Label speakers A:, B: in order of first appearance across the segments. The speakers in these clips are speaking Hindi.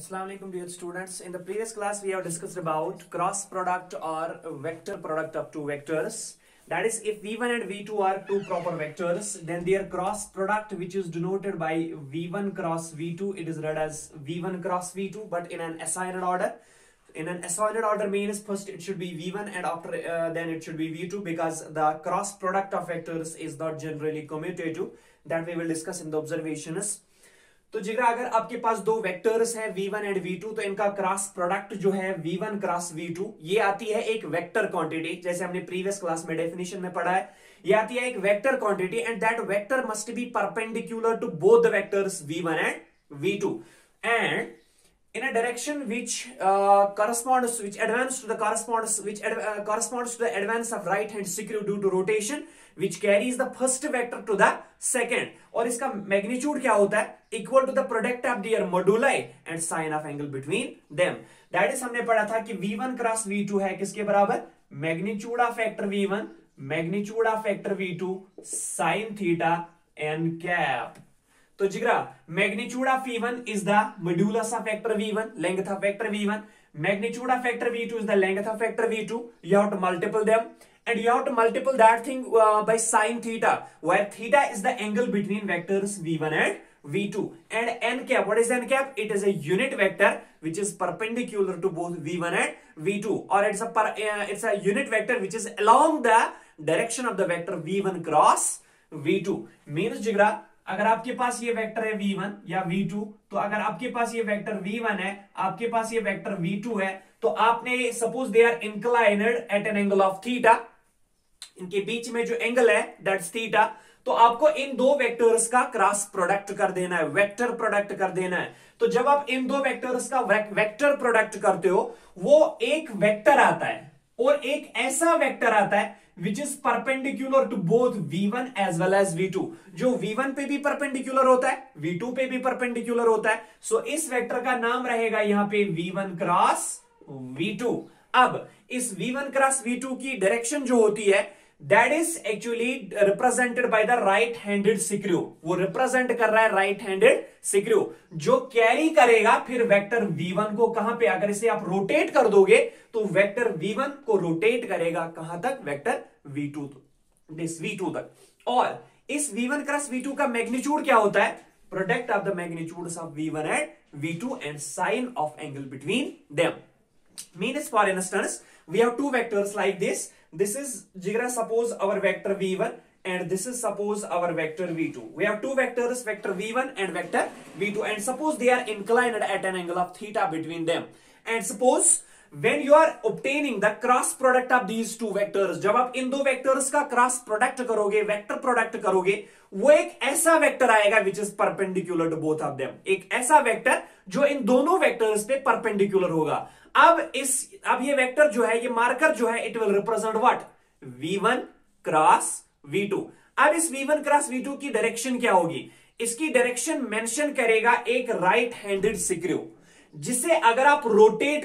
A: Assalamu alaikum dear students. In the previous class we have discussed about cross product or vector product of two vectors. That is, if v1 and v2 are two proper vectors, then their cross product, which is denoted by v1 cross v2, it is read as v1 cross v2, but in an assigned order. In an assigned order means first it should be v1 and after then it should be v2, because the cross product of vectors is not generally commutative. That we will discuss in the observations. तो जिगरा अगर आपके पास दो वेक्टर्स हैं v1 एंड v2, तो इनका क्रॉस प्रोडक्ट जो है v1 क्रॉस v2, ये आती है एक वेक्टर क्वांटिटी, जैसे हमने प्रीवियस क्लास में डेफिनेशन में पढ़ा है। ये आती है एक vector quantity and that vector must be perpendicular to both the vectors v1 and v2 and in a direction which corresponds to the advance of right hand screw due to rotation, which carries the first vector to the second. और इसका मैग्नीट्यूड क्या होता है? Equal to the product of their moduli and sine of angle between them. That is हमने पढ़ा था कि v1 क्रॉस v2 है किसके बराबर? Magnitude of vector v1 magnitude of vector v2 sine theta N cap. तो जिगरा magnitude of v1 is the modulus of vector v1, length of vector v1. Magnitude of vector v2 is the length of vector v2. You have to multiple them and you have to multiple that thing by sine theta, where theta is the angle between vectors v1 and v2. And n cap, what is n cap? It is a unit vector which is perpendicular to both v1 and v2, or it's a unit vector which is along the direction of the vector v1 cross v2. Means जिगरा अगर आपके पास ये वेक्टर है v1 या v2, तो अगर आपके पास ये वेक्टर v1 है, आपके पास ये वेक्टर v2 है, तो आपने suppose they are inclined at an angle of theta, इनके बीच में जो एंगल है दैट्स थीटा, तो आपको इन दो वेक्टर्स का क्रॉस प्रोडक्ट कर देना है, वेक्टर प्रोडक्ट कर देना है। तो जब आप इन दो वेक्टर्स का वेक्टर प्रोडक्ट करते हो, वो एक वेक्टर आता है और एक ऐसा वेक्टर आता है which is perpendicular to both v1 as well as v2, जो v1 पे भी परपेंडिकुलर होता है, v2 पे भी परपेंडिकुलर होता है। सो इस वेक्टर का नाम रहेगा यहां पे v1 क्रॉस v2। अब इस v1 क्रॉस v2 की डायरेक्शन जो होती है that is actually represented by the right handed screw. वो रिप्रेजेंट कर रहा है राइट हैंडेड स्क्रू, जो कैरी करेगा फिर वेक्टर v1 को कहां पे, अगर इसे आप रोटेट कर दोगे तो वेक्टर v1 को रोटेट करेगा कहां तक? वेक्टर v2 तक। और इस v1 क्रॉस v2 का मैग्नीट्यूड क्या होता है? Product of the magnitudes of v1 and v2 and sine of angle between them. Means, for instance, we have two vectors like this. This is jigra, suppose our vector v1 and this is suppose our vector v2. We have two vectors, vector v1 and vector v2, and suppose they are inclined at an angle of theta between them. And suppose when you are obtaining the cross product of these two vectors, जब आप इन दो वेक्टर्स का क्रॉस प्रोडक्ट करोगे, वेक्टर प्रोडक्ट करोगे, वो एक ऐसा वेक्टर आएगा which is perpendicular to both of them, एक ऐसा वेक्टर जो इन दोनों वेक्टर्स पे परपेंडिकुलर होगा। अब ये वेक्टर जो है, ये मार्कर जो है, it will represent what? v1 cross v2। अब इस v1 क्रॉस v2 की डायरेक्शन क्या होगी? इसकी डायरेक्शन मेंशन करेगा एक राइट हैंडेड स्क्रू, जिसे अगर आप रोटेट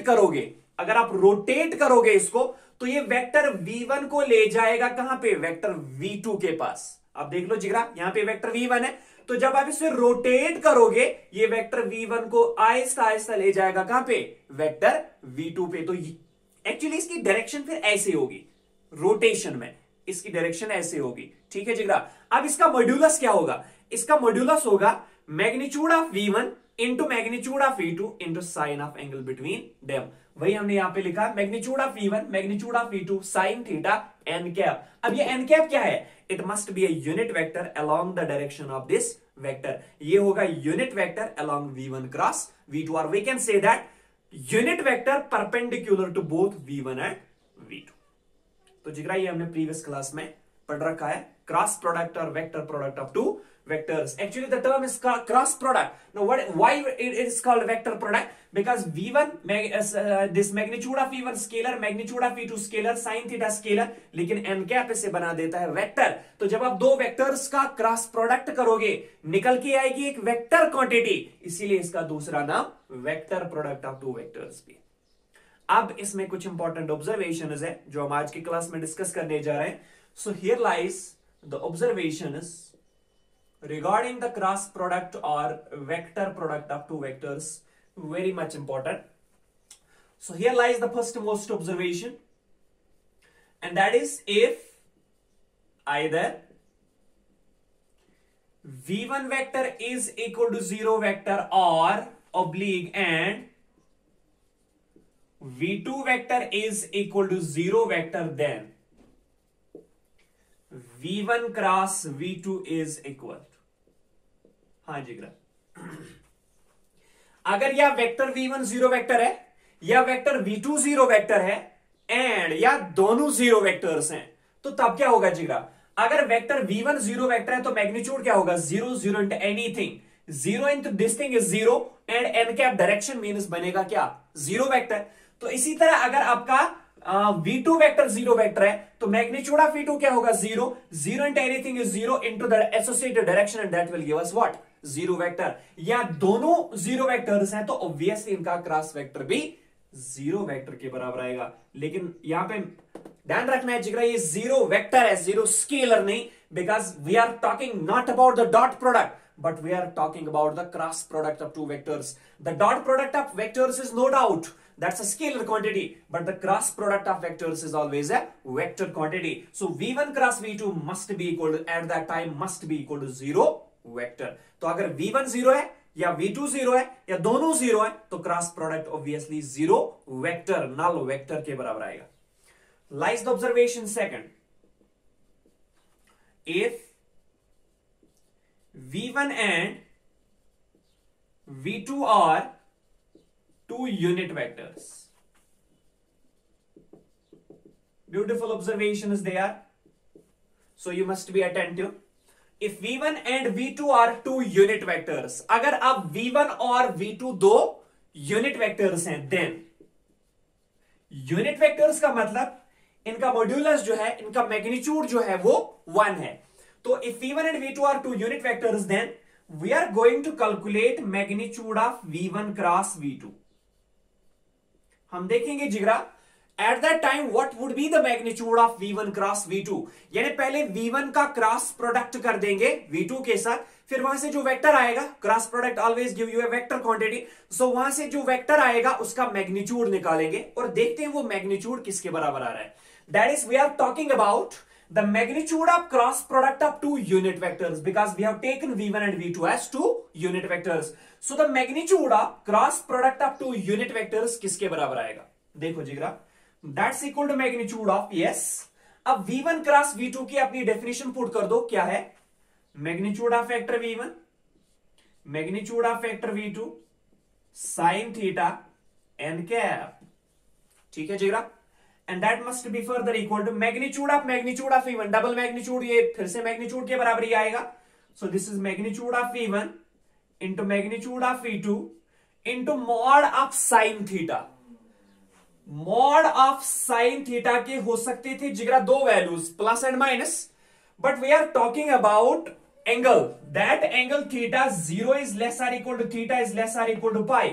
A: करोगे इसको, तो ये वेक्टर v1 को ले जाएगा कहां पे? वेक्टर v2 के पास। अब देख लो जिगरा, यहां पे वेक्टर v1 है, तो जब आप इसे रोटेट करोगे ये वेक्टर v1 को आहिस्ता आहिस्ता ले जाएगा कहां पे? वेक्टर v2 पे। तो एक्चुअली इसकी डायरेक्शन फिर ऐसे होगी, रोटेशन में इसकी डायरेक्शन ऐसे होगी। ठीक है जिगरा। अब इसका मॉड्यूलस क्या होगा? इसका मॉड्यूलस होगा magnitude of v1 into magnitude of v2 into sine of angle between them. वही हमने यहां पे लिखा, magnitude of v1 magnitude of v2 sine theta N cap. अब ये एन कैप क्या है? It must be a unit vector along the direction of this vector. ये होगा unit vector along v1 cross v2, और we can say that unit vector perpendicular to both v1 and v2। तो जिगरा ये हमने प्रीवियस क्लास में पढ़ रखा है, क्रॉस प्रोडक्ट और vector product of two vectors. Actually the term is called cross product. Now why it is called vector product? Because v1 this magnitude of v1 scalar, magnitude of v2 scalar, sin theta scalar, लेकिन n कैप इसे बना देता है वेक्टर। तो जब आप दो वेक्टर्स का क्रॉस प्रोडक्ट करोगे निकल के आएगी एक वेक्टर क्वांटिटी, इसीलिए इसका दूसरा नाम vector product of two vectors भी। अब इसमें कुछ इंपॉर्टेंट ऑब्जर्वेशंस है जो हम आज की क्लास में डिस्कस करने जा रहे हैं। So here lies the observations regarding the cross product or vector product of two vectors very much important. So here lies the first most observation, and that is if either v1 vector is equal to 0 vector or oblique and v2 vector is equal to 0 vector, then v1 cross v2 is equal. हाँ जी ग्राफ, अगर यह वेक्टर v1 0 वेक्टर है या वेक्टर v2 0 वेक्टर है एंड या दोनों 0 वेक्टर्स हैं, तो तब क्या होगा जी ग्राफ? अगर वेक्टर v1 0 वेक्टर है तो मैग्नीट्यूड क्या होगा? 0 0 into anything, 0 into this thing is 0 and N cap direction means बनेगा क्या? 0 वेक्टर. तो इसी तरह अगर आपका v2 वेक्टर 0 वेक्टर है तो मैग्नीट्यूड ऑफ v2 क्या होगा? 0 0 into anything is 0 into the associated direction and that will give us what? 0 vector. या दोनों 0 वेक्टर्स हैं तो ऑब्वियसली इनका क्रॉस वेक्टर भी 0 वेक्टर के बराबर आएगा. लेकिन यहां पे ध्यान रखना है जिगरा, ये 0 वेक्टर है, 0 स्केलर नहीं, because we are talking not about the dot product but we are talking about the cross product of two vectors. The dot product of vectors is no doubt that's a scalar quantity, but the cross product of vectors is always a vector quantity. So v1 cross v2 must be equal to, at that time must be equal to 0 vector. तो अगर v1 0 है या v2 0 है या दोनों 0 है तो cross product obviously 0 vector, null vector के बराबर आएगा. Lies the observation second. If v1 and v2 are two unit vectors. Beautiful observations they are. So you must be attentive. If v1 and v2 are two unit vectors, अगर अब v1 और v2 दो unit vectors हैं, then unit vectors का मतलब इनका मॉड्यूलस जो है, इनका मैग्नीट्यूड जो है वो 1 है. तो if v1 and v2 are two unit vectors, then we are going to calculate magnitude of v1 cross v2. हम देखेंगे जिगरा at that time what would be the magnitude of v1 cross v2. यानी पहले v1 का क्रॉस प्रोडक्ट कर देंगे v2 के साथ, फिर वहां से जो वेक्टर आएगा, cross product always give you a vector quantity, so वहां से जो वेक्टर आएगा उसका मैग्नीट्यूड निकालेंगे और देखते हैं वो मैग्नीट्यूड किसके बराबर आ रहा है. That is we are talking about the magnitude of cross product of two unit vectors, because we have taken v1 and v2 as two unit vectors. So the magnitude of cross product of two unit vectors किसके बराबर आएगा? देखो जिगरा, that's equal to magnitude of, yes. अब v1 cross v2 की अपनी डेफिनेशन पुट कर दो, क्या है? magnitude of vector v1, magnitude of vector v2 sin theta n cap. ठीक है जिगरा, and that must be further equal to magnitude of v1, double magnitude, ये फिर से magnitude के बराबर ही आएगा. So this is magnitude of v1 into magnitude of v2 into mod of sin theta. Mod of sin theta के हो सकते थे जिगरा दो values, plus and minus, but we are talking about angle. That angle theta 0 is less or equal to theta is less or equal to pi.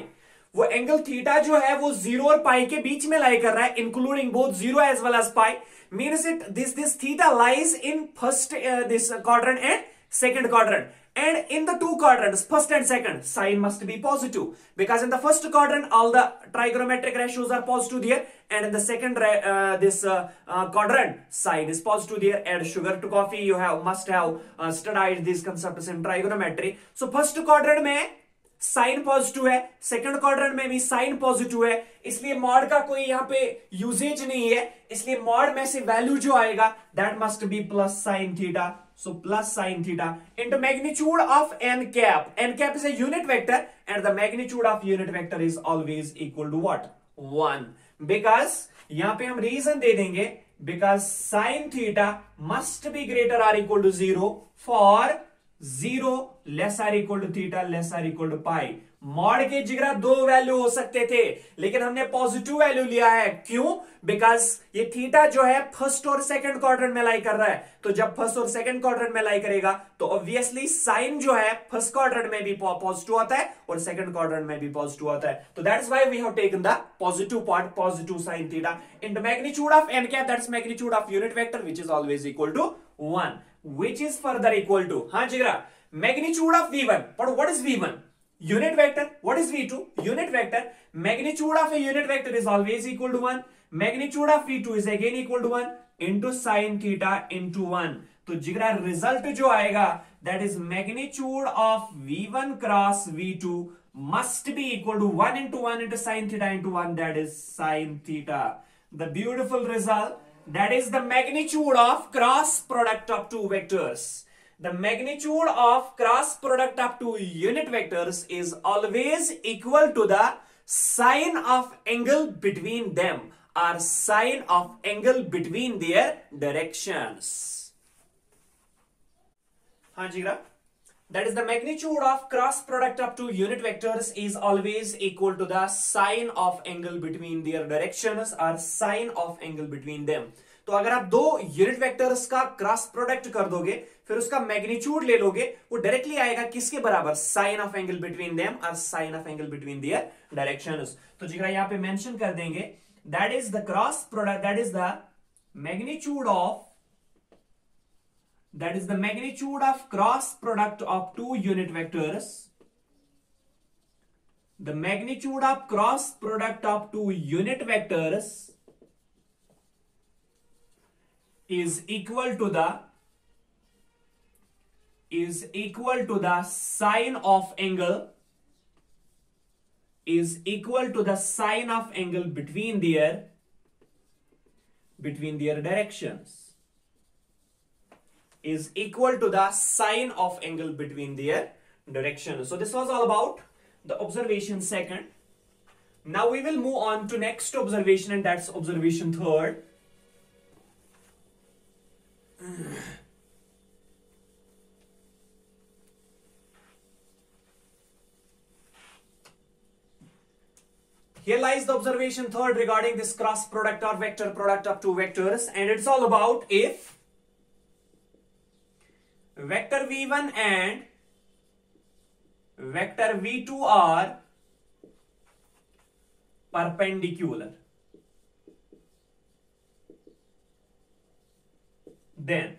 A: वो एंगल थीटा जो है वो 0 और पाई के बीच में लाई कर रहा है, including both 0 as well as pi. Means it this theta lies in first this quadrant and second quadrant, and in the two quadrants, first and second, sign must be positive, because in the first quadrant all the trigonometric ratios are positive there, and in the second quadrant sign is positive there. Add sugar to coffee, you must have studied these concepts in trigonometry. So first quadrant में साइन पॉजिटिव है, सेकंड क्वाड्रेंट में भी साइन पॉजिटिव है, इसलिए मॉड का कोई यहाँ पे यूजेज नहीं है, इसलिए मॉड में से वैल्यू जो आएगा that must be plus sine theta. So plus sin theta into magnitude of n cap. N cap is a unit vector and the magnitude of unit vector is always equal to what? 1. Because यहाँ पे हम reason दे देंगे, because sin theta must be greater or equal to 0 for 0 less or equal to theta less or equal to pi. Mod के जिगरा दो वैल्यू हो सकते थे, लेकिन हमने पॉजिटिव वैल्यू लिया है. क्यों? बिकॉज ये थीटा जो है फर्स्ट और सेकंड क्वाड्रेंट में लाई कर रहा है, तो जब फर्स्ट और सेकंड क्वाड्रेंट में लाई करेगा तो ऑब्वियसली साइन जो है फर्स्ट क्वाड्रेंट में भी पॉजिटिव आता है और सेकंड क्वाड्रेंट में भी पॉजिटिव आता है. तो that's why we have taken the positive part, positive sine theta into magnitude of n cap, that's magnitude of unit vector which is always equal to 1, which is further equal to, हां जिगरा, magnitude of v1. But what is v1? Unit vector, what is V2? Unit vector, magnitude of a unit vector is always equal to 1. Magnitude of V2 is again equal to 1 into sin theta into 1. तो जिगरा रिजल्ट जो आएगा that is magnitude of V1 cross V2 must be equal to 1 into sin theta into 1, that is sin theta. The beautiful result, that is the magnitude of cross product of two vectors. The magnitude of cross product of two unit vectors is always equal to the sine of angle between them or sine of angle between their directions. हाँ जीरा, that is the magnitude of cross product of two unit vectors is always equal to the sine of angle between their directions or sine of angle between them. तो अगर आप दो यूनिट वेक्टर्स का क्रॉस प्रोडक्ट कर दोगे फिर उसका मैग्नीट्यूड ले लोगे, वो डायरेक्टली आएगा किसके बराबर? Sine of angle between them और sine of angle between their directions. तो जिगरा यहां पे मेंशन कर देंगे that is the cross product, that is the magnitude of cross product of two unit vectors. The magnitude of cross product of two unit vectors is equal to the sine of angle between their directions. Is equal to the sine of angle between their directions. So this was all about the observation second. Now we will move on to next observation, and that's observation third. Here lies the observation third regarding this cross product or vector product of two vectors, and it's all about if vector v1 and vector v2 are perpendicular, then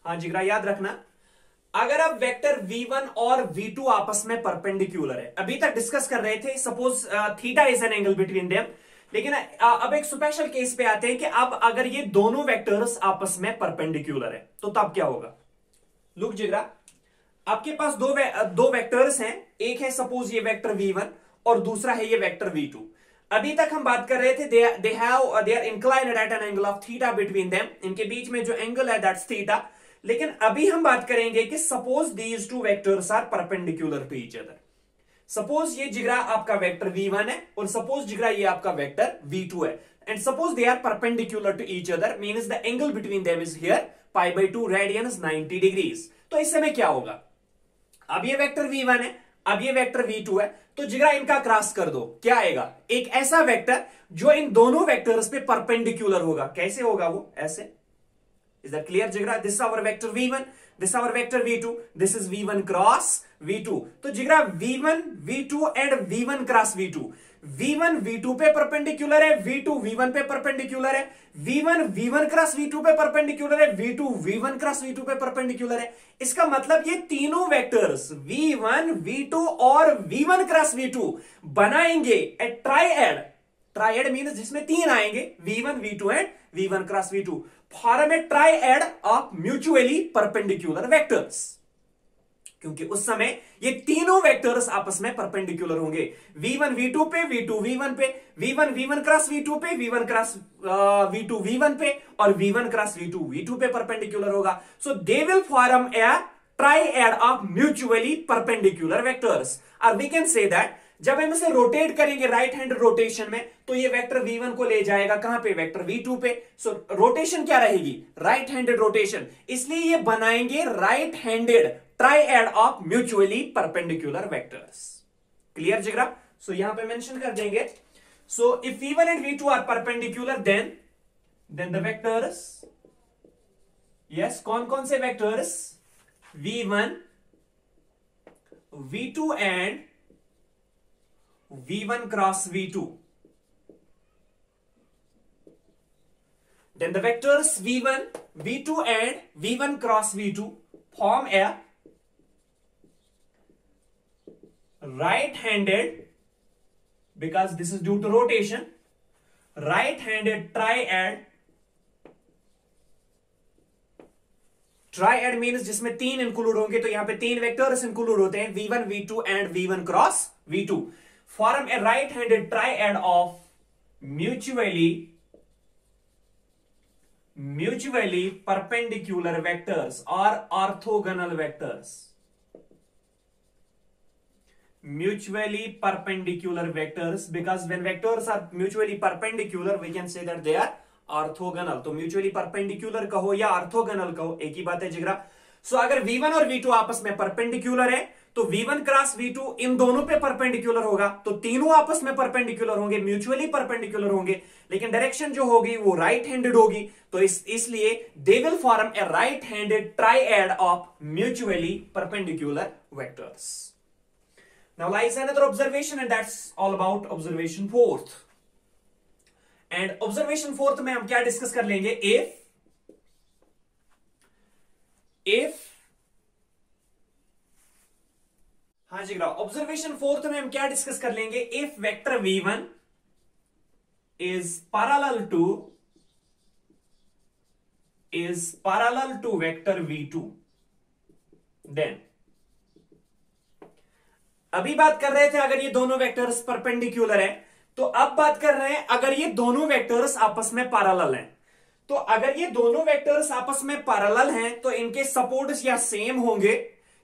A: हाँ जिगरा याद रखना, अगर अब वेक्टर v1 और v2 आपस में परपेंडिकुलर है, अभी तक डिस्कस कर रहे थे suppose theta is an angle between them, लेकिन अब एक स्पेशल केस पे आते हैं कि अब अगर ये दोनों वेक्टर्स आपस में परपेंडिकुलर है तो तब क्या होगा. लुक जिगरा, आपके पास दो वेक्टर्स हैं, एक है सपोज ये वेक्टर v1 और दूसरा है ये वेक्टर v2. अभी तक हम बात कर रहे थे they are inclined at an angle of theta between them, इनके बीच में जो एंगल है दैट्स थीटा. लेकिन अभी हम बात करेंगे कि suppose these two vectors are perpendicular to each other. Suppose ये जिगरा आपका वेक्टर v1 है और सपोज जिगरा ये आपका वेक्टर v2 है, and suppose they are perpendicular to each other means the angle between them is here π/2 radian 90 degrees. तो इस समय क्या होगा, अब ये वेक्टर v1 है, अब ये वेक्टर v2 है, तो जिगरा इनका क्रॉस कर दो, क्या आएगा? एक ऐसा वेक्टर जो इन दोनों वेक्टर्स पे परपेंडिकुलर होगा. कैसे होगा वो? ऐसे. Is that clear जिगरा? This is our vector v1, this is our vector v2, this is v1 cross v2. तो जिगरा v1 v2 and v1 cross v2, v1 v2 पे परपेंडिकुलर है, v2 v1 पे परपेंडिकुलर है, v1 v1 क्रॉस v2 पे परपेंडिकुलर है, v2 v1 क्रॉस v2 पे परपेंडिकुलर है. इसका मतलब ये तीनों वेक्टर्स v1 v2 और v1 क्रॉस v2 बनाएंगे ए ट्राइएड. ट्राइएड मींस जिसमें तीन आएंगे, v1 v2 and v1 cross v2, form a triad of mutually perpendicular vectors. क्योंकि उस समय ये तीनों वेक्टर्स आपस में परपेंडिकुलर होंगे, v1 v2 पे, v2 v1 पे, v1 v1 क्रॉस v2 पे, v1 क्रॉस v2 v1 पे और v1 क्रॉस v2 v2 पे परपेंडिकुलर होगा. So they will form a triad of mutually perpendicular vectors. और वी कैन से दैट जब हम इसे रोटेट करेंगे राइट हैंड रोटेशन में, तो ये वेक्टर v1 को ले जाएगा कहां पे? वेक्टर v2 पे. सो रोटेशन क्या रहेगी? Right handed rotation. इसलिए ये बनाएंगे right handed triad of mutually perpendicular vectors. Clear जिगरा? सो यहां पे मेंशन कर देंगे. So if v1 and v2 are perpendicular then the vectors, yes, कौन कौन से vectors? v1 v2 and v1 cross v2. Then the vectors v1 v2 and v1 cross v2 form a right-handed, because this is due to rotation, right-handed triad. Triad means जिसमें तीन इंक्लूड होंगे, तो यहां पे तीन वेक्टर्स इंक्लूड होते हैं, v1 v2 and v1 cross v2, form a right handed triad of mutually perpendicular vectors और orthogonal vectors. Mutually perpendicular vectors, because when vectors are mutually perpendicular we can say that they are orthogonal. तो म्यूचुअली परपेंडिकुलर कहो या ऑर्थोगोनल कहो, एक ही बात है जिगरा. सो अगर v1 और v2 आपस में परपेंडिकुलर है तो v1 क्रॉस v2 इन दोनों पे परपेंडिकुलर होगा, तो तीनों आपस में परपेंडिकुलर होंगे, म्यूचुअली परपेंडिकुलर होंगे, लेकिन डायरेक्शन जो होगी वो राइट हैंडेड होगी. तो इसलिए दे will form a right handed triad of mutually perpendicular vectors. Now lies another observation, and that's all about observation fourth. And observation fourth में हम क्या डिस्कस कर लेंगे? if हाँ जी, ऑब्जर्वेशन फोर्थ में हम क्या डिस्कस कर लेंगे? If vector v1 is parallel to vector v2, then अभी बात कर रहे थे अगर ये दोनों वेक्टर्स परपेंडिकुलर है, तो अब बात कर रहे हैं अगर ये दोनों वेक्टर्स आपस में पैरेलल हैं. तो अगर ये दोनों वेक्टर्स आपस में पैरेलल हैं तो इनके सपोर्ट्स या सेम होंगे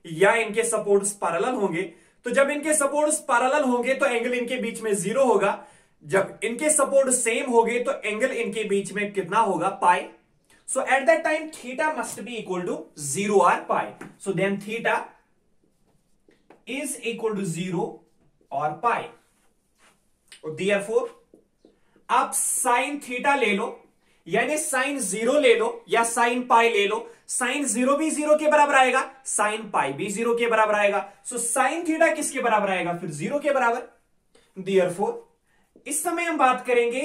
A: या इनके सपोर्ट्स पैरेलल होंगे. तो जब इनके सपोर्ट्स पैरेलल होंगे तो एंगल इनके बीच में 0 होगा. जब इनके सपोर्ट सेम होंगे तो एंगल इनके बीच में कितना होगा? Pi. So at that time theta must be equal to 0 और pi. So then theta is equal to 0 और पाई. Therefore आप साइन थीटा ले लो, यानी साइन 0 ले लो या साइन पाई ले लो. साइन 0 भी 0 के बराबर आएगा, साइन पाई भी 0 के बराबर आएगा. सो साइन थीटा किसके बराबर आएगा? फिर 0 के बराबर. Therefore इस समय हम बात करेंगे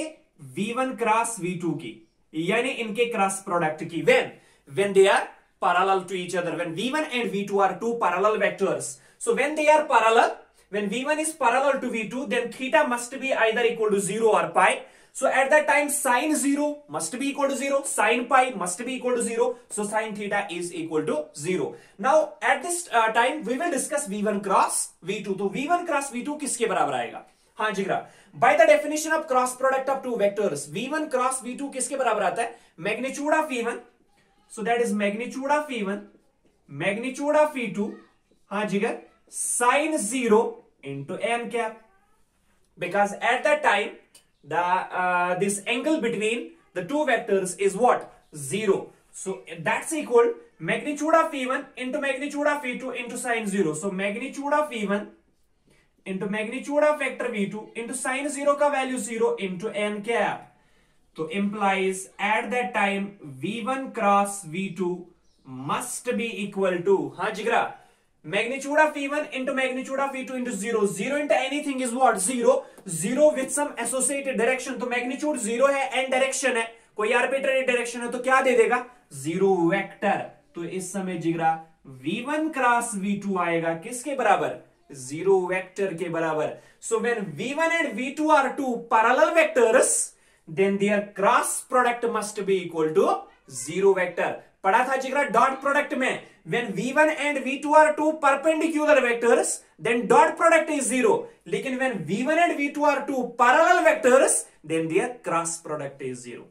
A: v1 क्रॉस v2 की, यानी इनके क्रॉस प्रोडक्ट की. when they are parallel to each other, when v1 and v2 are two parallel vectors. So when they are parallel, when v1 is parallel to v2, then theta must be either equal to 0 or pi. So at that time sin 0 must be equal to 0, sin pi must be equal to 0. So sin theta is equal to 0. Now at this time we will discuss v1 cross v2. तो v1 cross v2 किसके बराबर आएगा? हाँ जिगरा, by the definition of cross product of two vectors, v1 cross v2 किसके बराबर आता है? Magnitude of v1. So that is magnitude of v1, magnitude of v2. हाँ जिगर, sin 0 into n cap, because at that time the this angle between the two vectors is what? 0. So that's equal magnitude of v1 into magnitude of v2 into sin 0. So magnitude of v1 into magnitude of vector v2 into sin 0 का वैल्यू 0 into n cap. तो implies at that time v1 cross v2 must be equal to, हाँ जिगरा, magnitude of v1 into magnitude of v2 into 0. 0 into anything is what? 0. 0 with some associated direction. तो magnitude 0 है and direction है, कोई arbitrary direction है तो क्या दे देगा? 0 वेक्टर. तो इस समय जिगरा v1 क्रॉस v2 आएगा किसके बराबर? 0 वेक्टर के बराबर. So when v1 and v2 are two parallel vectors, then their cross product must be equal to 0 vector. पढ़ा था जिगरा डॉट प्रोडक्ट में, when v1 and v2 are two perpendicular vectors, then dot product is 0. लेकिन when v1 and v2 are two parallel vectors, then their cross product is 0.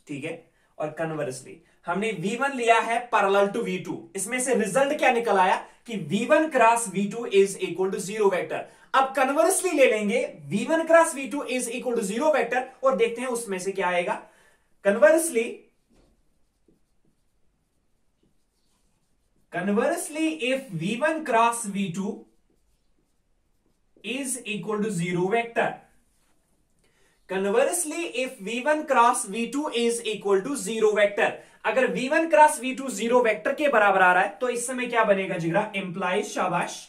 A: ठीक है. और कन्वर्सली हमने v1 लिया है पैरेलल टू v2, इसमें से रिजल्ट क्या निकल आया कि v1 cross v2 is equal to 0 vector. अब कन्वर्सली ले लेंगे v1 cross v2 is equal to 0 vector और देखते हैं उसमें से क्या आएगा. Conversely, if v1 cross v2 is equal to 0 vector, conversely if v1 cross v2 is equal to 0 vector, अगर v1 क्रॉस v2 0 वेक्टर के बराबर आ रहा है तो इस समय क्या बनेगा जिगरा? इंप्लाइज, शाबाश,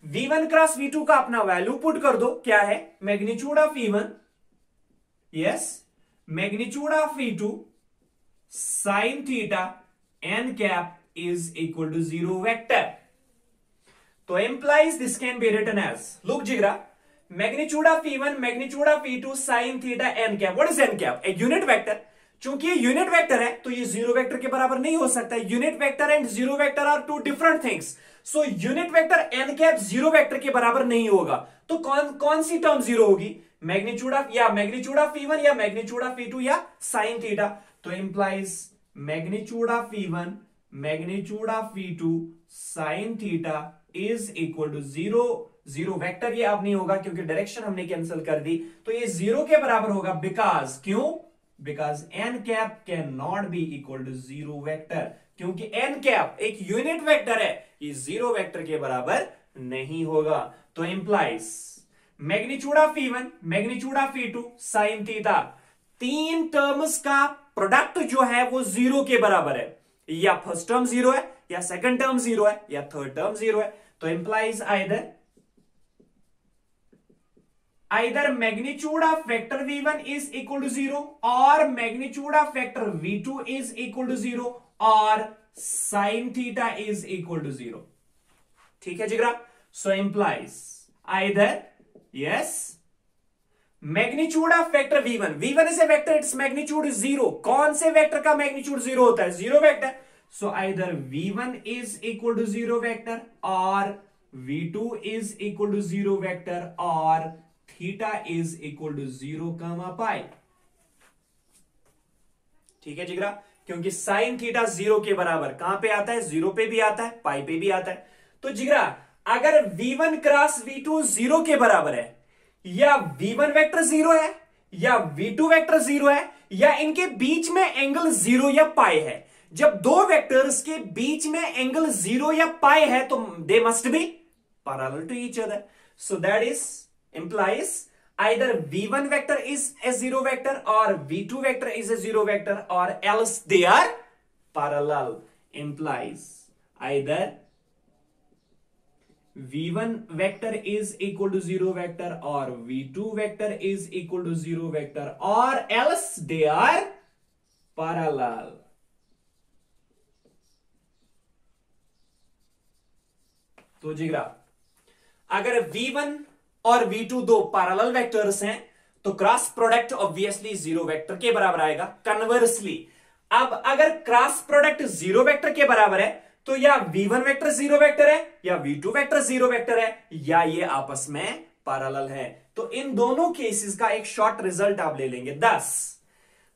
A: v1 क्रॉस v2 का अपना वैल्यू पुट कर दो. क्या है? Magnitude of v1, yes, magnitude of v2 sine theta n cap is equal to 0 vector. तो implies this can be written as, look जिगरा, magnitude of E1 magnitude of E2 sin theta n cap. What is n cap? A unit vector. चूंकि ये यूनिट वेक्टर है तो ये जीरो वेक्टर के बराबर नहीं हो सकता. Unit vector and zero vector are two different things. So unit vector N cap zero vector के बराबर नहीं होगा. तो कौन सी टर्म जीरो होगी? मैग्नीट्यूड ऑफ E1 या मैग्नीट्यूड ऑफ E2 या साइन थीटा. तो implies magnitude of E1 magnitude of E2 sine theta is equal to zero. Zero vector ये अब नहीं होगा क्योंकि डायरेक्शन हमने कैंसिल कर दी. तो ये जीरो के बराबर होगा. बिकॉज क्यों? Because n cap can not be equal to zero vector. क्योंकि एन कैप एक यूनिट वेक्टर है, ये जीरो वेक्टर के बराबर नहीं होगा. तो implies magnitude of E1 magnitude of E2 sine theta, तीन टर्म्स का प्रोडक्ट जो है वो जीरो के बराबर है. या फर्स्ट टर्म जीरो है, या सेकंड टर्म जीरो है, या थर्ड टर्म जीरो है. तो implies either magnitude of vector v1 is equal to 0 or magnitude of vector v2 is equal to 0 or sin theta is equal to 0. ठीक है जिगरा. So implies either yes magnitude of vector v1 is a vector, its magnitude is 0. कौन से वेक्टर का मैग्नीट्यूड 0 होता है? Zero vector. So either v1 is equal to 0 vector or v2 is equal to 0 vector or theta is equal to 0 comma pi. ठीक है जिगरा. क्योंकि साइन थीटा जीरो के बराबर कहां पे आता है? जीरो पे भी आता है, पाई पे भी आता है. तो जिगरा अगर v1 क्रॉस v2 जीरो के बराबर है, या v1 वेक्टर जीरो है, या v2 वेक्टर जीरो है, या इनके बीच में एंगल जीरो या पाई है. जब दो वेक्टर्स के बीच में एंगल जीरो या पाई है तो they must be parallel to each other. So that is implies either v1 vector is a zero vector or v2 vector is a zero vector or else they are parallel. Implies either v1 vector is equal to zero vector or v2 vector is equal to zero vector or else they are parallel. तो जिगरा अगर v1 और v2 दो पैरेलल वेक्टर्स हैं तो cross product obviously zero vector के बराबर आएगा. कन्वर्सली अब अगर क्रॉस प्रोडक्ट जीरो वेक्टर के बराबर है तो या v1 वेक्टर जीरो वेक्टर है, या v2 वेक्टर जीरो वेक्टर है, या ये आपस में पैरेलल है. तो इन दोनों केसेस का एक शॉर्ट रिजल्ट आप ले लेंगे.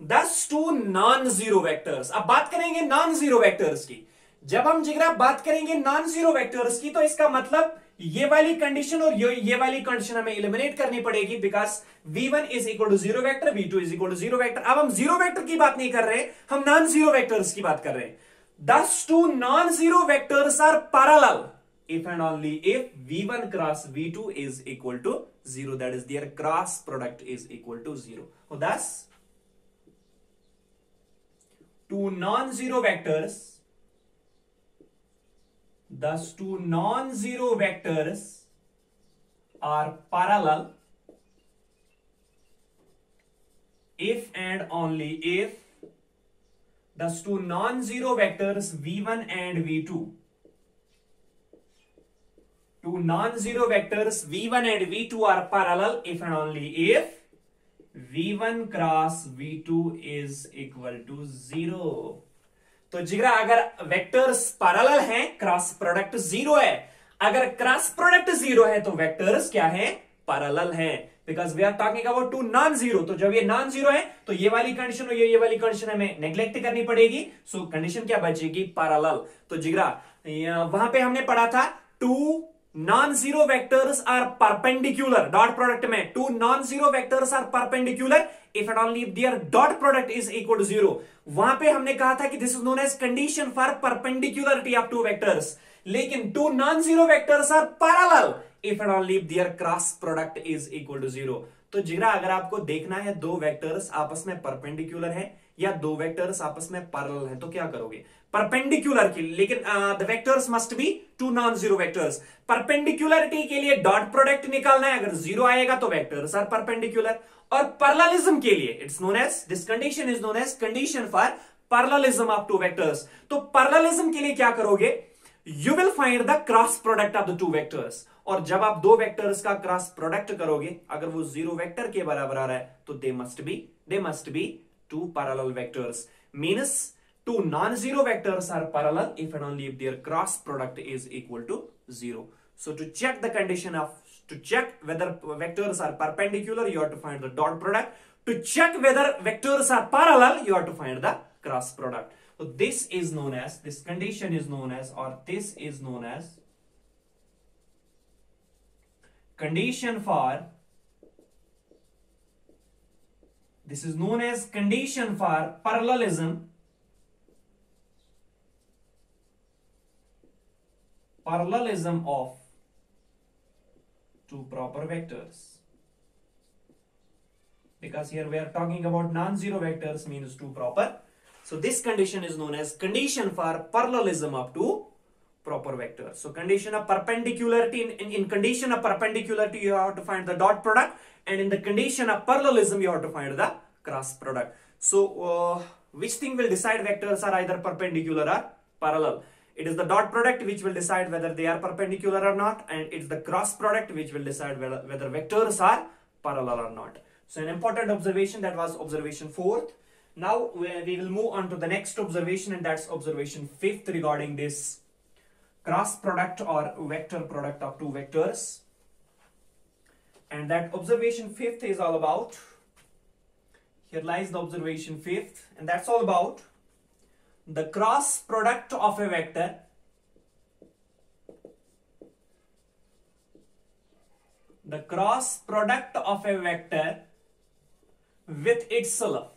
A: 10 टू नॉन जीरो वेक्टर्स. अब बात करेंगे नॉन जीरो वेक्टर्स की. जब हम जिगरा बात करेंगे नॉन जीरो वेक्टर्स की तो इसका मतलब ये वाली कंडीशन और ये वाली कंडीशन हमें एलिमिनेट करनी पड़ेगी. Because v1 is equal to zero vector, v2 is equal to zero vector. अब हम जीरो वेक्टर की बात नहीं कर रहे, हम नॉन जीरो वेक्टर्स की बात कर रहे हैं. 10 two non zero vectors are parallel if and only if v1 cross v2 is equal to 0. That is their cross product is equal to 0. So thus two non-zero vectors are parallel if and only if thus two non-zero vectors v1 and v2, two non-zero vectors v1 and v2 are parallel if and only if v1 cross v2 is equal to 0. तो जिगरा अगर वेक्टर्स पैरेलल हैं, क्रॉस प्रोडक्ट 0 है. अगर क्रॉस प्रोडक्ट 0 है तो वेक्टर्स क्या है? पैरेलल हैं. Because we are talking about two non zero. तो जब ये नॉन जीरो है तो ये वाली कंडीशन और ये वाली कंडीशन हमें नेग्लेक्ट करनी पड़ेगी. सो कंडीशन क्या बचेगी? पैरेलल. तो जिगरा वहां पे हमने पढ़ा था to non-zero vectors are perpendicular. Dot product में two non-zero vectors are perpendicular if and only if their dot product is equal to 0. वहां पे हमने कहा था कि this is known as condition for perpendicularity of two vectors. लेकिन two non-zero vectors are parallel if and only if their cross product is equal to 0. तो जिगरा अगर आपको देखना है दो वेक्टर्स आपस में परपेंडिकुलर है या दो वेक्टर्स आपस में पैरेलल हैं तो क्या करोगे? परपेंडिकुलर की, लेकिन the vectors must be two non zero vectors. Perpendicularity के लिए डॉट प्रोडक्ट निकालना है. अगर जीरो आएगा तो वेक्टर्स आर परपेंडिकुलर. और पैरेललिज्म के लिए it's known as, this condition is known as condition for parallelism of two vectors. तो पैरेललिज्म के लिए क्या करोगे? You will find the cross product of the two vectors. और जब आप दो वेक्टर्स का क्रॉस प्रोडक्ट करोगे, अगर वो जीरो वेक्टर के बराबर आ रहा है तो they must be two parallel vectors, means two non-zero vectors are parallel if and only if their cross product is equal to 0. So to check the condition of, to check whether vectors are perpendicular, you have to find the dot product. To check whether vectors are parallel, you have to find the cross product. So this is known as, this condition is known as, or this is known as condition for, this is known as condition for parallelism of two proper vectors, because here we are talking about non-zero vectors, means two proper. So this condition is known as condition for parallelism of two proper vectors. So condition of perpendicularity, in condition of perpendicularity you have to find the dot product, and in the condition of parallelism you have to find the cross product. So which thing will decide vectors are either perpendicular or parallel? It is the dot product which will decide whether they are perpendicular or not, and it's the cross product which will decide whether vectors are parallel or not. So an important observation, that was observation 4th. Now we will move on to the next observation, and that's observation 5th regarding this cross product or vector product of two vectors. And that observation 5th is all about, here lies the observation 5th, and that's all about the cross product of a vector with itself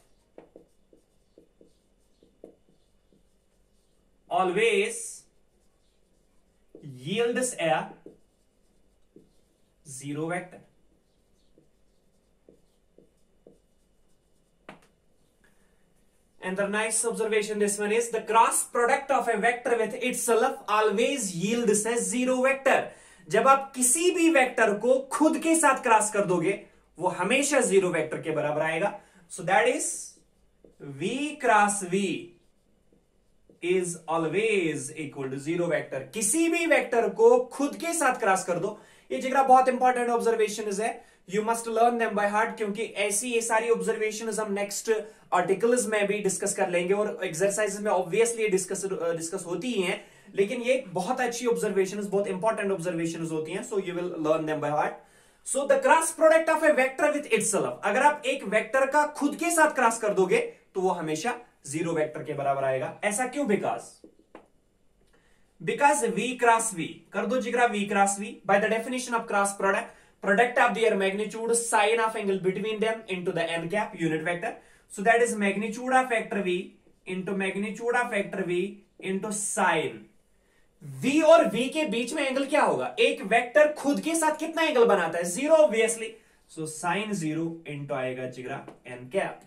A: always yields a zero vector. And the nice observation this one is, the cross product of a vector with itself always yields a zero vector. जब आप किसी भी वेक्टर को खुद के साथ क्रॉस कर दोगे वो हमेशा जीरो वेक्टर के बराबर आएगा. So that is v cross v is always equal to zero vector. किसी भी वेक्टर को खुद के साथ क्रॉस कर दो. ये जिगरा बहुत इंपॉर्टेंट ऑब्जर्वेशन है, you must learn them by heart, क्योंकि ऐसी ये सारी ऑब्जर्वेशन हम नेक्स्ट आर्टिकल्स में भी डिस्कस कर लेंगे और एक्सरसाइज में ऑब्वियसली डिस्कस होती ही हैं, लेकिन ये बहुत अच्छी ऑब्जर्वेशन, बहुत इंपॉर्टेंट ऑब्जर्वेशन होती हैं. So you will learn them by heart. So the cross product of a vector with itself, अगर आप एक वेक्टर का खुद के साथ क्रॉस कर दोगे तो वो हमेशा जीरो वेक्टर के बराबर आएगा. ऐसा क्यों? बिकॉज v क्रॉस v, कर दो जिगरा v cross v, by the definition of cross product of their magnitude, sine of angle between them into the n cap unit vector. So that is magnitude of vector v into magnitude of vector v into sine. v और v के बीच में एंगल क्या होगा? एक वेक्टर खुद के साथ कितना एंगल बनाता है? Zero obviously. So sine zero into आएगा जिगरा n cap,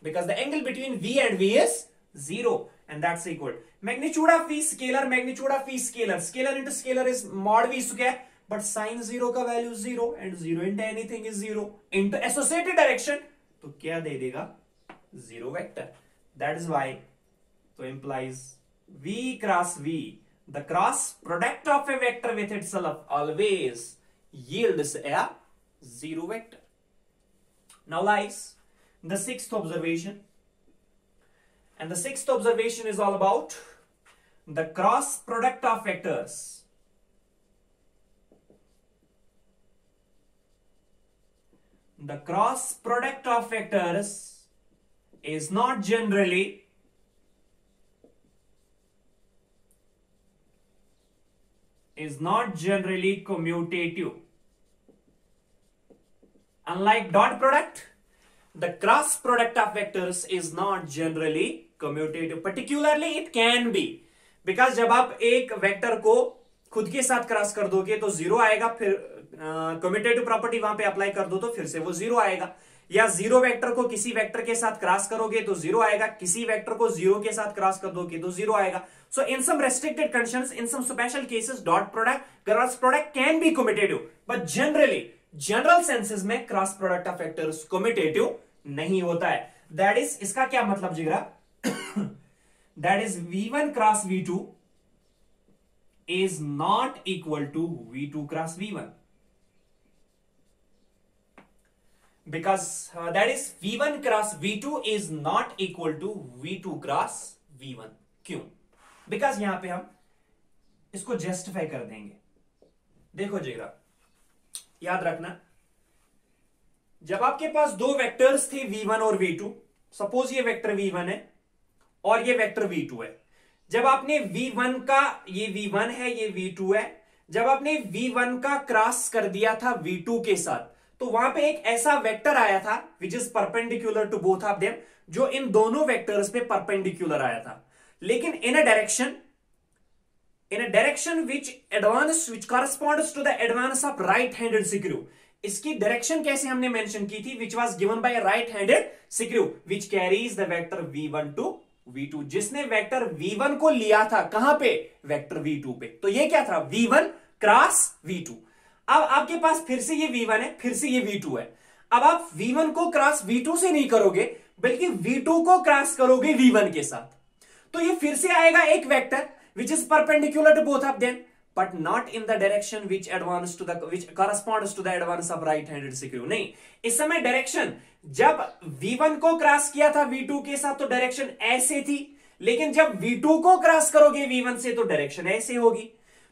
A: because the angle between v and v is zero, and that's equal magnitude of v scalar, magnitude of v scalar, scalar into scalar is mod v square, but sin zero का value zero, and zero into anything is zero, into associated direction तो क्या दे देगा? Zero vector. That is why तो implies v cross v, the cross product of a vector with itself always yields a zero vector. Now lies the sixth observation, and the sixth observation is all about the cross product of vectors is not generally commutative. Unlike dot product, the cross product of vectors is not generally commutative. Particularly it can be, because जब आप एक वेक्टर को खुद के साथ क्रॉस कर दोगे तो जीरो आएगा, फिर कम्यूटेटिव प्रॉपर्टी वहां पे अप्लाई कर दो तो फिर से वो जीरो आएगा. या जीरो वेक्टर को किसी वेक्टर के साथ क्रॉस करोगे तो जीरो आएगा, किसी वेक्टर को जीरो के साथ क्रॉस कर दोगे तो जीरो आएगा. So in some restricted conditions, in some special cases, dot product, cross product can be commutative, but general senses में cross product of vectors commutative नहीं होता है. दैट इज, इसका क्या मतलब जिगरा? That is v1 cross v2 is not equal to V2 cross V1. Because that is V1 cross V2 is not equal to V2 cross V1. क्यों? Because यहां पे हम इसको जस्टिफाई कर देंगे. देखो जीरा, याद रखना, जब आपके पास दो वेक्टर्स थे V1 और V2, सपोज ये वेक्टर V1 है और ये वेक्टर V2 है. जब आपने V1 का, ये V1 है, ये V2 है, जब आपने V1 का क्रॉस कर दिया था V2 के साथ, तो वहां पे एक ऐसा वेक्टर आया था which is perpendicular to both of them, जो इन दोनों वेक्टर्स पे परपेंडिकुलर आया था, लेकिन in a direction which corresponds to the advance of right handed screw. इसकी डायरेक्शन कैसे हमने मेंशन की थी, which was given by a right handed screw which carries the vector V1 to V2, जिसने वेक्टर V1 को लिया था कहां पे, वेक्टर V2 पे. तो ये क्या था, V1 क्रॉस V2. अब आपके पास फिर से ये V1 है, फिर से ये V2 है. अब आप V1 को क्रॉस V2 से नहीं करोगे, बल्कि V2 को क्रॉस करोगे V1 के साथ. तो ये फिर से आएगा एक vector which is perpendicular to both of them, but not in the direction which corresponds to the advance of right-handed screw. नहीं, इस समय डायरेक्शन, जब V1 को क्रॉस किया था V2 के साथ तो डायरेक्शन ऐसे थी, लेकिन जब V2 को क्रॉस करोगे V1 से तो डायरेक्शन ऐसे होगी.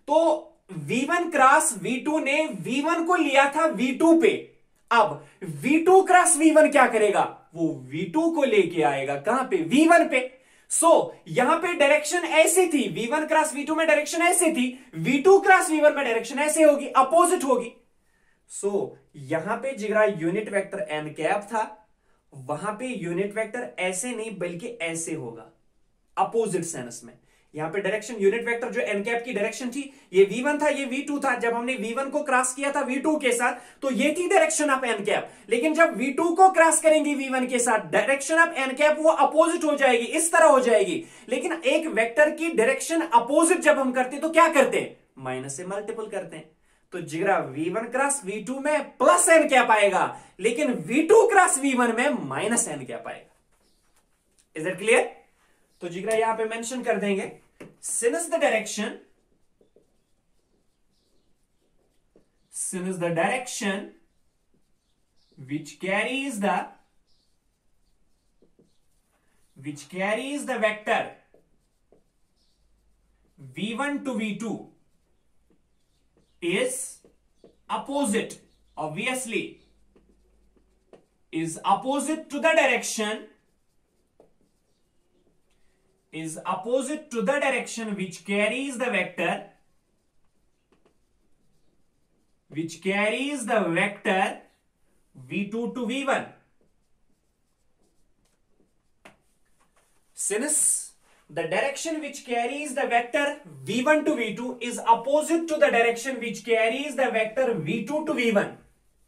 A: तो V1 क्रॉस V2 ने V1 को लिया था V2 पे. अब V2 क्रॉस V1 क्या करेगा, वो V2 को लेके आएगा कहां पे, V1 पे. सो यहां पे डायरेक्शन ऐसे थी, V1 क्रॉस V2 में डायरेक्शन ऐसे थी, V2 क्रॉस V1 में डायरेक्शन ऐसे होगी, अपोजिट होगी. सो यहां पे जिगरा यूनिट वेक्टर n कैप था, वहां पे यूनिट वेक्टर ऐसे नहीं बल्कि ऐसे होगा, अपोजिट सेंस में. यहां पे डायरेक्शन यूनिट वेक्टर जो n कैप की डायरेक्शन थी, ये V1 था, ये V2 था. जब हमने V1 को क्रॉस किया था V2 के साथ तो ये थी डायरेक्शन ऑफ n कैप, लेकिन जब V2 को क्रॉस करेंगे V1 के साथ, डायरेक्शन ऑफ n कैप वो अपोजिट हो जाएगी, इस तरह हो जाएगी. लेकिन एक वेक्टर की डायरेक्शन अपोजिट जब हम करते तो क्या करते हैं, माइनस से मल्टीपल करते हैं. तो जिगरा V1 क्रॉस V2 में प्लस n कैप आएगा, लेकिन V2 क्रॉस V1 में माइनस n कैप आएगा. Is it clear? तो जिगरा यहां पे मेंशन कर देंगे, since the direction which carries the vector V1 to V2 is opposite, obviously is opposite to the direction which carries the vector V2 to V1. Since the direction which carries the vector V1 to V2 is opposite to the direction which carries the vector V2 to V1.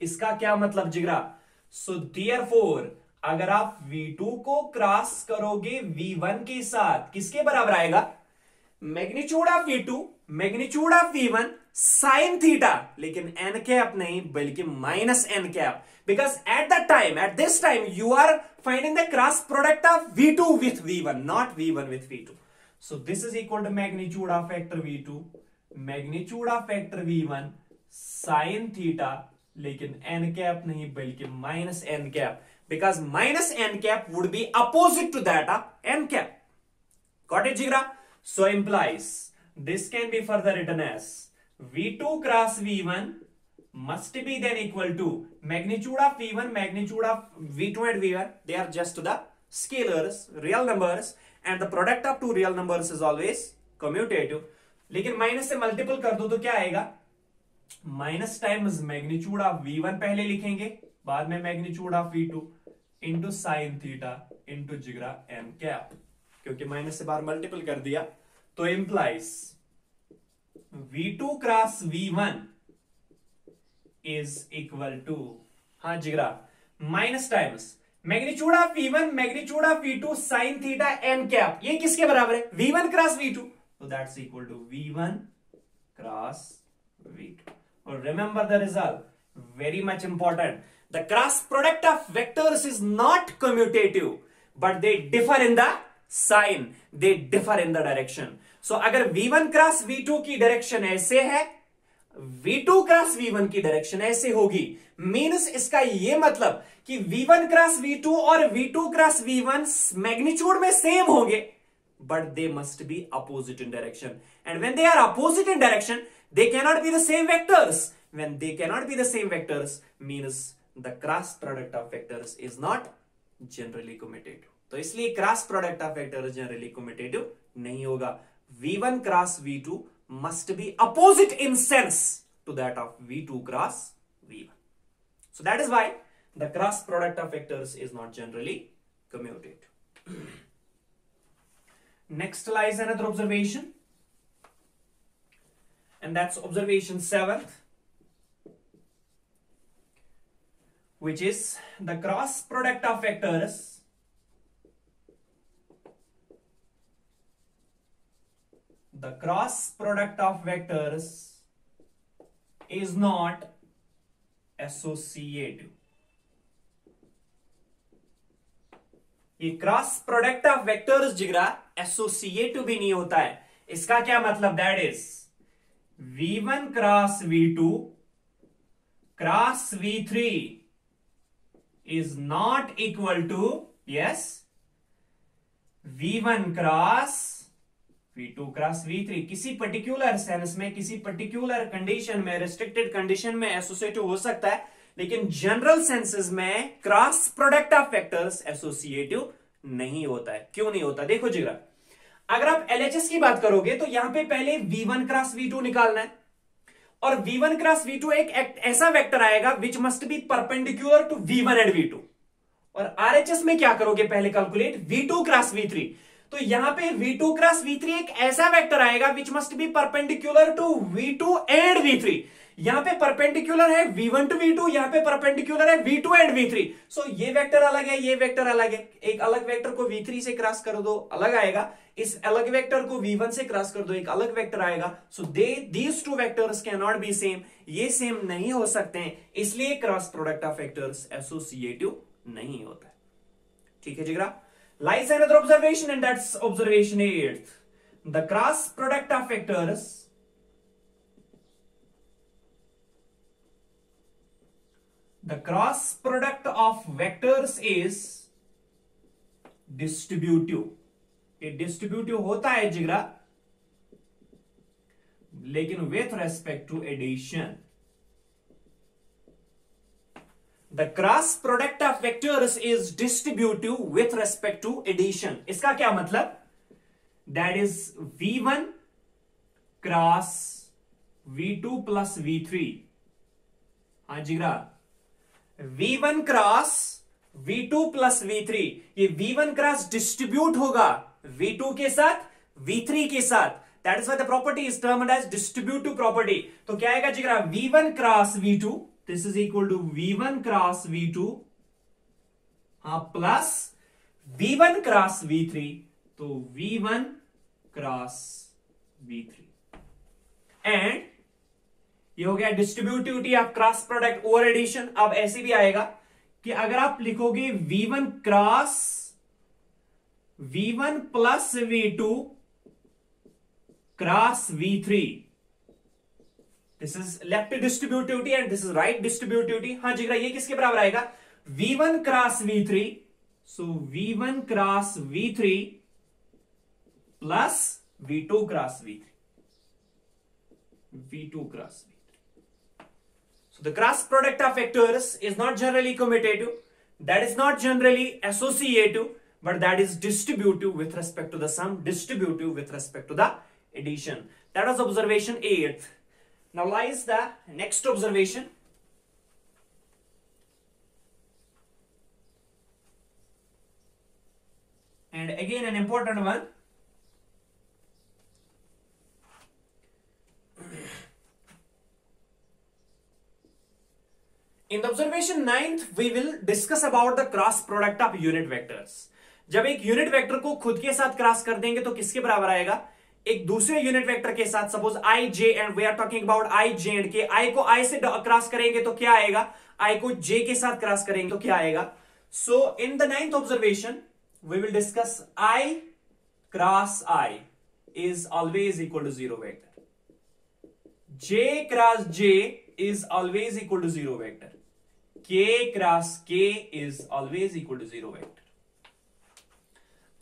A: इसका क्या मतलब जिगरा? So therefore अगर आप V2 को क्रॉस करोगे V1 के साथ, किसके बराबर आएगा, magnitude of V2 magnitude of V1 sine theta, लेकिन n कैप नहीं बल्कि minus n cap, because at this time you are finding the cross product of V2 with V1, not V1 with V2. So this is equal to magnitude of vector V2 magnitude of vector V1 sine theta, लेकिन n कैप नहीं बल्कि minus n cap, because minus n cap would be opposite to that of n cap. Got it, Jigra? So implies this can be further written as V2 cross V1 must be then equal to magnitude of V1, magnitude of V2 and V1. They are just the scalars, real numbers, and the product of two real numbers is always commutative. लेकिन माइनस से मल्टीपल कर दो तो क्या आएगा, minus times magnitude of V1 पहले लिखेंगे, बाद में magnitude of V2 into sine theta into जिगरा n कैप, क्योंकि माइनस से बाहर मल्टीपल कर दिया. तो implies V2 cross V1 is equal to, हाँ जिगरा, minus times magnitude of V1 magnitude of V2 sine theta n cap, ये किसके बराबर है, V1 क्रॉस V2, तो that's equal to V1 cross V2. और remember the result, very much important. The cross product of vectors is not commutative, but they differ in the sign, they differ in the direction. सो अगर v1 क्रॉस v2 की डायरेक्शन ऐसे है, v2 क्रॉस v1 की डायरेक्शन ऐसे होगी, मीन्स इसका यह मतलब कि v1 क्रॉस v2 और v2 क्रॉस v1 मैग्नीट्यूड में सेम होंगे, but they must be opposite in direction. And when they are opposite in direction, they cannot be the same vectors. When they cannot be the same vectors, means the cross product of vectors is not generally commutative. तो इसलिए cross product of vectors generally commutative नहीं होगा. v1 cross v2 must be opposite in sense to that of v2 cross v1. So that is why the cross product of vectors is not generally commutative. Next lies another observation, and that's observation 7th, which is the cross product of vectors is not associative. ये क्रॉस प्रोडक्ट ऑफ वेक्टर्स जिगरा एसोसिएटिव भी नहीं होता है. इसका क्या मतलब? That is v1 cross v2 cross v3 is not equal to, yes, v1 cross v2 cross v3. किसी पर्टिकुलर सेंस में, किसी पर्टिकुलर कंडीशन में, रेस्ट्रिक्टेड कंडीशन में एसोसिएटिव हो सकता है, लेकिन जनरल सेंसेस में cross product of vectors associative नहीं होता है. क्यों नहीं होता? देखो जिगरा, अगर आप एलएचएस की बात करोगे तो यहां पे पहले v1 क्रॉस v2 निकालना है, और v1 क्रॉस v2 एक ऐसा वेक्टर आएगा which must be perpendicular to v1 and v2. और आरएचएस में क्या करोगे? पहले कैलकुलेट v2 क्रॉस v3. तो यहां पे v2 क्रॉस v3 एक ऐसा वेक्टर आएगा which must be perpendicular to v2 and v3. यहां पे परपेंडिकुलर है v1 टू v2, यहां पे परपेंडिकुलर है v2 एंड v3. सो ये वेक्टर अलग है, ये वेक्टर अलग है. एक अलग वेक्टर को v3 से क्रॉस कर दो, अलग आएगा. इस अलग वेक्टर को v1 से क्रॉस कर दो, एक अलग वेक्टर आएगा. So these two vectors can not B same. ये सेम नहीं हो सकते हैं, इसलिए cross product of vectors associative नहीं होता है. ठीक है जिगरा. Lies another observation, and that's observation 8. The cross product of vectors is distributive. ये distributive होता है जिगरा, लेकिन with respect to addition. The cross product of vectors is distributive with respect to addition. इसका क्या मतलब? That is v1 cross v2 plus v3. हाँ जिगरा, v1 cross v2 plus v3. ये v1 cross डिस्ट्रीब्यूट होगा v2 के साथ, v3 के साथ. That is why the property is termed as distributive property. तो क्या आएगा जिगरा? v1 cross v2, this is equal to v1 cross v2, हाँ, प्लस v1 cross v3, तो v1 cross v3. एंड ये हो गया distributivity of cross product over addition. अब ऐसे भी आएगा कि अगर आप लिखोगे v1 cross v1 plus v2 cross v3, this is left distributivity and this is right distributivity. हाँ जिगरा, ये किसके बराबर आएगा? v1 cross v3, so v1 cross v3 plus v2 cross v3, v2 cross v3. So the cross product of vectors is not generally commutative, that is not generally associative, but that is distributive with respect to the sum, distributive with respect to the addition. That was observation 8. Now lies the next observation. And again an important one. In the observation 9th, we will discuss about the cross product of unit vectors. जब एक यूनिट वेक्टर को खुद के साथ क्रॉस कर देंगे तो किसके बराबर आएगा? एक दूसरे यूनिट वेक्टर के साथ. Suppose I J and we are talking about I J and K. I को आई से क्रॉस करेंगे तो क्या आएगा? आई को जे के साथ क्रॉस करेंगे तो क्या आएगा? So in the 9th observation we will discuss i cross i. is always equal to zero vector. J cross J is always equal to zero vector. K cross K is always equal to zero vector.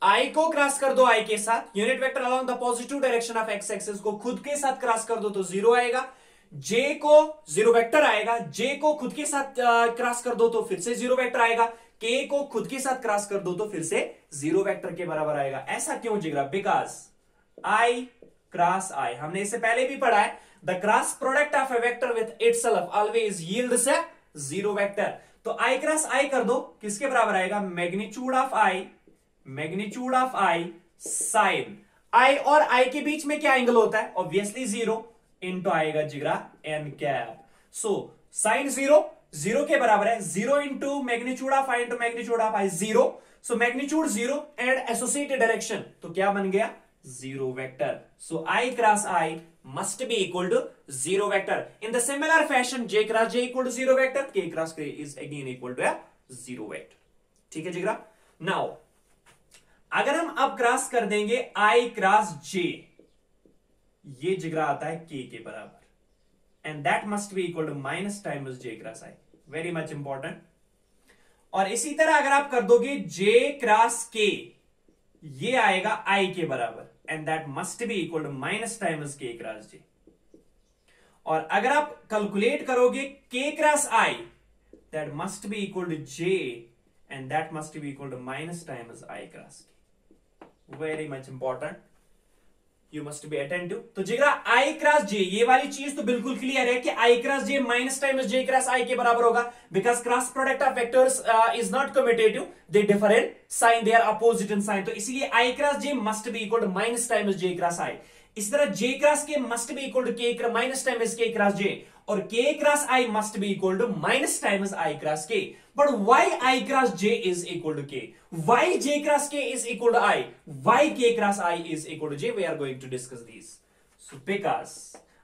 A: I को क्रॉस कर दो I के साथ, unit vector along the positive direction of x axis को खुद के साथ क्रॉस कर दो तो जीरो आएगा. J को जीरो वेक्टर आएगा, J को खुद के साथ क्रॉस कर दो तो फिर से जीरो वेक्टर आएगा, K को खुद के साथ क्रॉस कर दो तो फिर से जीरो वेक्टर के बराबर आएगा. ऐसा क्यों जिगरा? बिकॉज I क्रॉस I, हमने इससे पहले भी पढ़ा है, the cross product of a vector with itself always yields a zero vector. तो I क्रॉस I कर दो, किसके बराबर आएगा? Magnitude of I sine I और I के बीच में क्या एंगल होता है? ऑब्वियसली जीरो, इनटू आएगा जिगरा n cap. So sine zero के बराबर है, zero into magnitude of I into magnitude of I zero. So magnitude zero and associated direction, तो क्या बन गया? Zero vector. So I cross I must be equal to zero vector. In the similar fashion, J cross J equal to zero vector, K cross K is again equal to a zero vector. ठीक है जिगरा? Now, अगर हम अब क्रॉस कर देंगे I क्रॉस J, ये जिगरा आता है K के बराबर, and that must be equal to minus times J cross I. Very much important. और इसी तरह अगर आप कर दोगे J क्रॉस K, ये आएगा I के बराबर, and that must be equal to minus times K cross J. और अगर आप कैलकुलेट करोगे K cross I, that must be equal to J, and that must be equal to minus times I cross K. Very much important. You must be attentive. तो जिगरा I क्रॉस J, ये वाली चीज तो बिल्कुल क्लियर है कि I cross J minus times J cross I के बराबर होगा, because cross product of vectors is not commutative, they differ in sign, they are opposite in sign. तो इसीलिए I cross J must be equal to minus times J cross I. इसी तरह J cross K must be equal to K minus times K cross J, और K cross I must be equal to minus times I cross K. But why I cross J is equal to K? Why J cross K is equal to I? Why K cross I is equal to J? We are going to discuss these. So because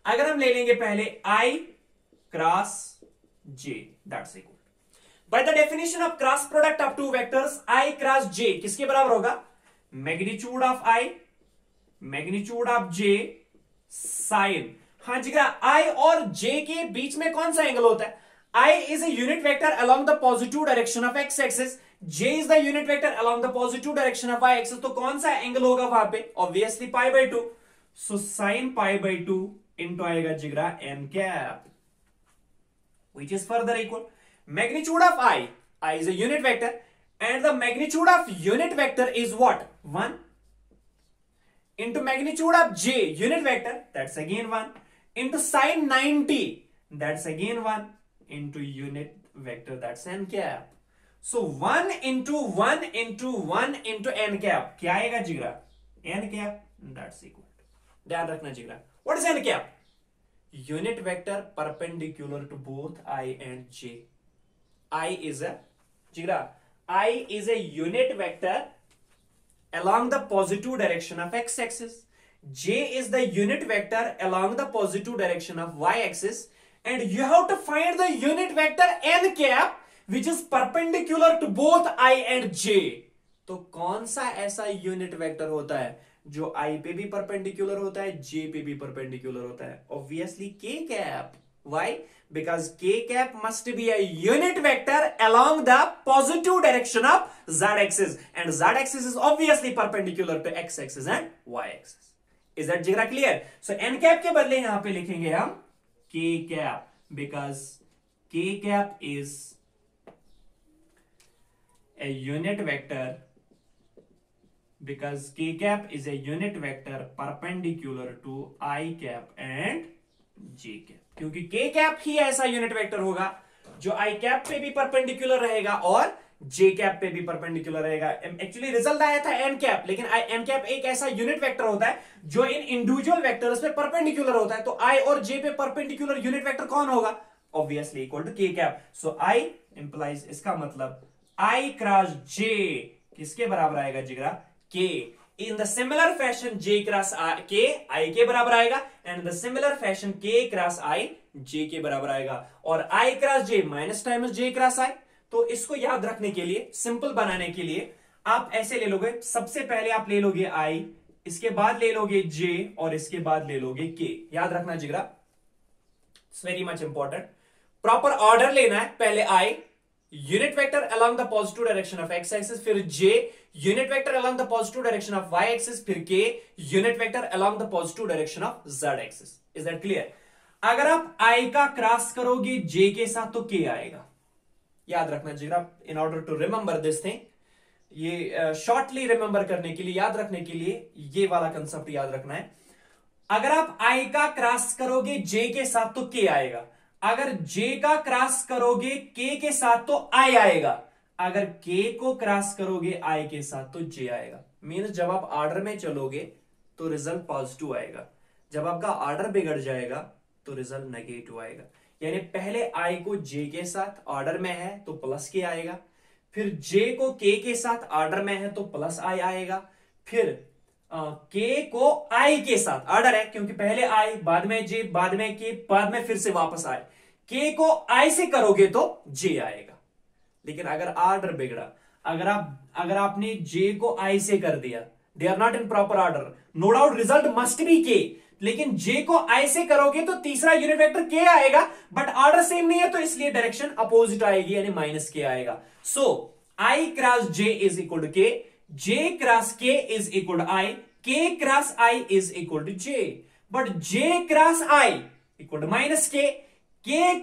A: अगर हम ले लेंगे पहले I cross J, that's equal. By the definition of cross product of two vectors, I cross J किसके बराबर होगा? Magnitude of I, magnitude of J, sin. हाँ जिगरा, I और J के बीच में कौन सा एंगल होता है? I is a unit vector along the positive direction of x axis. J is the unit vector along the positive direction of y axis. तो कौन सा एंगल होगा वहां पे? Obviously pi by 2. So sin pi by 2 into आएगा जिगरा n cap, which is further equal. Magnitude of I is a unit vector, and the magnitude of unit vector is what? 1 into magnitude of J unit vector, that's again 1, into sin 90, that's again 1, into unit vector, that's n cap. So 1 into 1 into 1 into n cap, क्या आएगा जिगरा? n cap, that's equal. ध्यान रखना जिगरा. What is n cap? Unit vector perpendicular to both I and J. I is a जिगरा, I is a unit vector along the positive direction of x axis. J is the unit vector along the positive direction of y axis, and you have to find the unit vector n cap which is perpendicular to both I and J. तो कौन सा ऐसा यूनिट वेक्टर होता है जो I पे भी परपेंडिकुलर होता है, J पे भी परपेंडिकुलर होता है? Obviously K cap. Why? Because K cap must be a unit vector along the positive direction of z axis, and z axis is obviously perpendicular to x axis and y axis. Is that जिगरा clear? So n cap के बदले यहां पे लिखेंगे हम K cap, because K cap is a unit vector, because K cap is a unit vector perpendicular to I cap and J cap. क्योंकि K cap ही ऐसा यूनिट वेक्टर होगा जो I cap पे भी परपेंडिकुलर रहेगा और J cap पे भी परपेंडिकुलर रहेगा. एक्चुअली रिजल्ट आया था n cap, लेकिन n cap एक ऐसा यूनिट वेक्टर होता है जो इन इंडिविजुअल वेक्टर्स पे परपेंडिकुलर होता है. तो I और J पे परपेंडिकुलर यूनिट वेक्टर कौन होगा? Obviously equal to K cap. So I implies, इसका मतलब I क्रॉस J किसके बराबर आएगा जिगरा? K. In the similar fashion J cross K I के बराबर आएगा, and the similar fashion K cross I J के बराबर आएगा, और I cross J minus times J cross I. तो इसको याद रखने के लिए, सिंपल बनाने के लिए आप ऐसे ले लोगे. सबसे पहले आप ले लोगे I, इसके बाद ले लोगे जे और इसके बाद ले लोगे के। याद रखना जिगरा, it's very much important. Proper order लेना है, पहले i unit vector along the positive direction of x axis, फिर j unit vector along the positive direction of y axis, फिर k unit vector along the positive direction of z axis. Is that clear? अगर आप आई का क्रॉस करोगे जे के साथ तो के आएगा। याद रखना जिगरा, in order to remember this thing, ये शॉर्टली रिमेंबर करने के लिए, याद रखने के लिए ये वाला कंसेप्ट याद रखना है। अगर आप आई का क्रॉस करोगे जे के साथ तो के आएगा, अगर जे का क्रॉस करोगे के साथ तो आई आएगा, अगर के को क्रॉस करोगे आई के साथ तो जे आएगा। मीन्स जब आप ऑर्डर में चलोगे तो रिजल्ट पॉजिटिव आएगा, जब आपका ऑर्डर बिगड़ जाएगा तो रिजल्ट नेगेटिव आएगा। यानी पहले आई को जे के साथ ऑर्डर में है तो प्लस के आएगा, फिर जे को के साथ ऑर्डर में है तो प्लस आई आएगा, फिर के को आई के साथ ऑर्डर है क्योंकि पहले आई बाद में जे बाद में के बाद में फिर से वापस आए, के को आई से करोगे तो जे आएगा। लेकिन अगर ऑर्डर बिगड़ा, अगर आपने जे को आई से कर दिया, they are not in proper order, no doubt result must be K, लेकिन जे को आई से करोगे तो तीसरा यूनिट वेक्टर के आएगा, बट ऑर्डर सेम नहीं है तो इसलिए डायरेक्शन अपोजिट आएगी यानी माइनस के आएगा। So i cross j is equal to k, j cross k is equal to i, k cross i is equal to j, but j cross i equal to minus k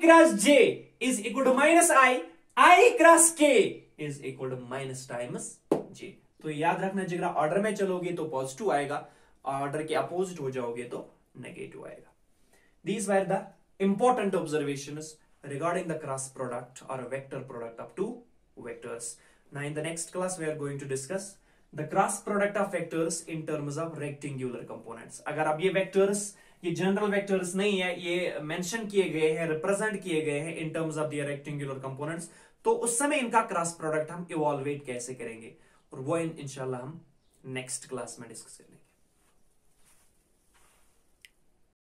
A: cross j is equal to minus i cross k is equal to minus times j. तो याद रखना जिगरा, ऑर्डर में चलोगे तो पॉजिटिव आएगा, ऑर्डर के अपोजिट हो जाओगे तो नेगेटिव आएगा। These were the important observations regarding the cross product or a vector product of two vectors. Now in the next class we are going to discuss the cross product of vectors in terms of rectangular components. अगर अब ये vectors, ये general vectors नहीं है, ये mention किए गए हैं, represent किए गए हैं in terms of the rectangular components, तो उस समय इनका cross product हम evaluate कैसे करेंगे और वो इंशाल्लाह हम next class में discuss करेंगे।